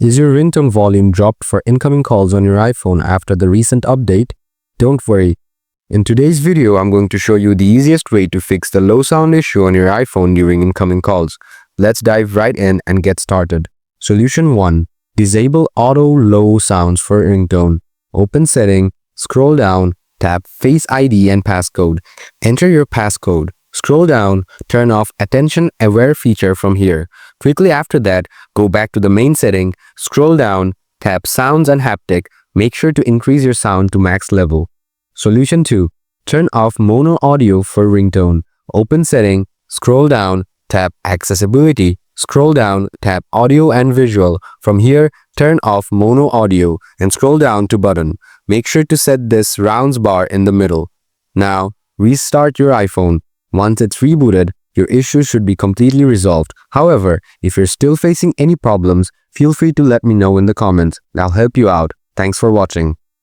Is your ringtone volume dropped for incoming calls on your iPhone after the recent update? Don't worry. In today's video, I'm going to show you the easiest way to fix the low sound issue on your iPhone during incoming calls. Let's dive right in and get started. Solution 1. Disable auto low sounds for ringtone. Open Setting, scroll down, tap Face ID and passcode. Enter your passcode. Scroll down, turn off Attention Aware feature from here. Quickly after that, go back to the main setting, scroll down, tap Sounds and Haptic. Make sure to increase your sound to max level. Solution 2. Turn off mono audio for ringtone. Open Setting, scroll down, tap Accessibility. Scroll down, tap Audio and Visual. From here, turn off mono audio and scroll down to button. Make sure to set this rounds bar in the middle. Now, restart your iPhone. Once it's rebooted, your issue should be completely resolved. However, if you're still facing any problems, feel free to let me know in the comments. I'll help you out. Thanks for watching.